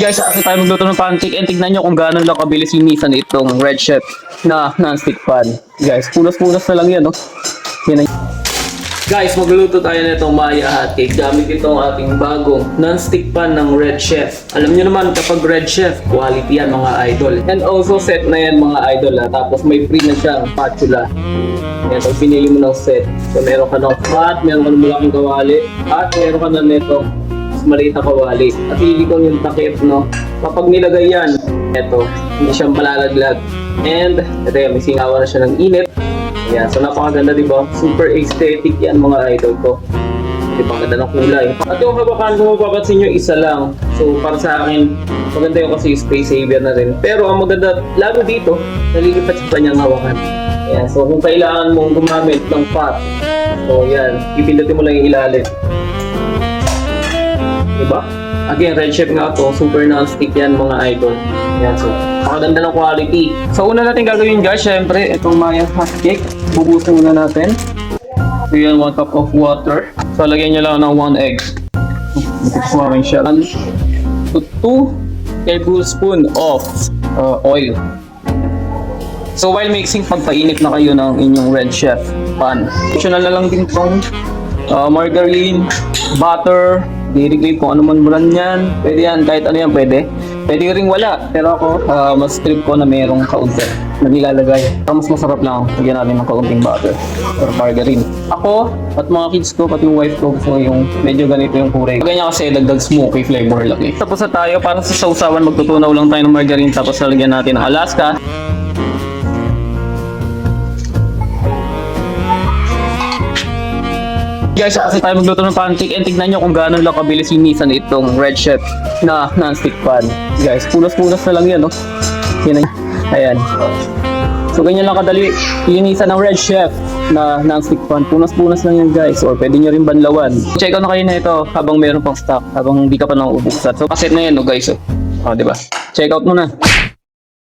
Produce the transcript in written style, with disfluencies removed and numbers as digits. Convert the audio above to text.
Guys, kasi tayo magluto ng pancake and tignan nyo kung gaano lang kabilis linisan itong Red Chef na non-stick pan. Guys, punas-punas na lang yan, no? Yan. Guys, magluluto tayo na itong Maya hot cake gamit itong ating bagong non-stick pan ng Red Chef. Alam nyo naman, kapag Red Chef, quality yan mga idol. And also set na yan mga idol, ha? Tapos may free na siyang spatula. Yan, pag pinili mo ng set. So meron ka ng pot, meron ka ng malaking kawali, at meron ka na nito maliit na kawali. At ilikon yung takip, no? Kapag nilagay yan, eto, hindi siyang malalaglag. And, ito yan, may singawa na siya ng init. Ayan, so napakaganda, diba? Super aesthetic yan mga idol ko. Diba, ganda ng kulay. At yung habakan, kung mapapansin nyo, isa lang. So, para sa akin, maganda yung kasi space saver na rin. Pero, ang maganda, lalo dito, nalilipat sa kanyang hawakan. Ayan, so kung kailangan mong gumamit ng pot, so yan, ipindutin mo lang yung ilalim. Diba? Again, Red Chef nga to, super non-stick yan mga idol. Yan, so, makaganda ng quality. So, una natin gagawin guys, syempre, itong Maya hot cake. Bubusin muna natin. So, yan, 1 cup of water. So, lagyan nyo lang ng 1 egg. Mixin siya. So, 2 tablespoon of oil. So, while mixing, pagpainit na kayo ng inyong Red Chef pan. Optional na lang din itong margarine, butter, dairy cream, kung ano man brand yan. Pwede yan, kahit ano yan pwede. Pwede rin wala. Pero ako, mas trip ko na merong kaunti na nilalagay. Para mas masarap lang, lagyan natin ng kaunting butter or margarine. Ako, at mga kids ko, pati yung wife ko, gusto yung medyo ganito yung kulay. Ganyan kasi dagdag smoky flavor lang eh. Tapos na tayo, para sa sausawan, magtutunaw lang tayo ng margarine. Tapos lalagyan natin ng Alaska. Guys, kasi tayo magluto ng pancake and tignan nyo kung gaano lang kabilis linisan itong Red Chef na non-stick pan. Guys, punas-punas na lang yan, no? Yan. Ayan. So, ganyan lang kadali linisan ng Red Chef na non-stick pan. Punas-punas lang yan, guys. Or pwede nyo rin banlawan. Check out na kayo na ito habang meron pang stock, habang hindi ka pa nang ubuksan. So, kaset na yan, no, guys. Oh, diba? Check out muna.